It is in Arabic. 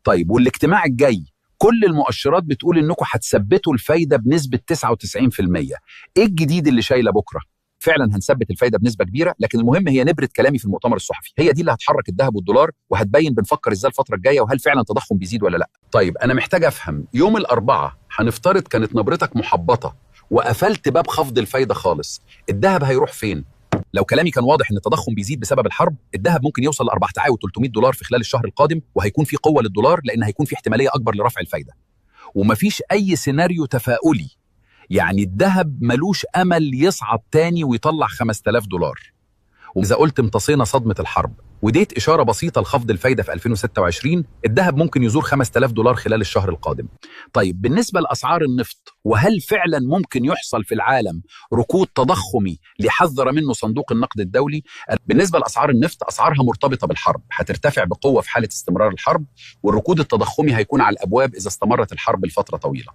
طيب والاجتماع الجاي كل المؤشرات بتقول انكم هتثبتوا الفايده بنسبه 99%. ايه الجديد اللي شايله بكره؟ فعلا هنثبت الفايده بنسبه كبيره، لكن المهم هي نبره كلامي في المؤتمر الصحفي، هي دي اللي هتحرك الذهب والدولار وهتبين بنفكر ازاي الفتره الجايه وهل فعلا التضخم بيزيد ولا لا. طيب انا محتاج افهم، يوم الاربعاء هنفترض كانت نبرتك محبطه وقفلت باب خفض الفايده خالص، الذهب هيروح فين؟ لو كلامي كان واضح ان التضخم بيزيد بسبب الحرب، الذهب ممكن يوصل ل 4300 دولار في خلال الشهر القادم، وهيكون في قوه للدولار لان هيكون في احتماليه اكبر لرفع الفايده. ومفيش اي سيناريو تفاؤلي، يعني الذهب ملوش امل يصعد تاني ويطلع 5000 دولار. وإذا قلت امتصينا صدمة الحرب وديت إشارة بسيطة لخفض الفايدة في 2026، الذهب ممكن يزور 5000 دولار خلال الشهر القادم. طيب بالنسبة لأسعار النفط، وهل فعلا ممكن يحصل في العالم ركود تضخمي ليحذر منه صندوق النقد الدولي؟ بالنسبة لأسعار النفط، أسعارها مرتبطة بالحرب، هترتفع بقوة في حالة استمرار الحرب، والركود التضخمي هيكون على الأبواب إذا استمرت الحرب لفترة طويلة.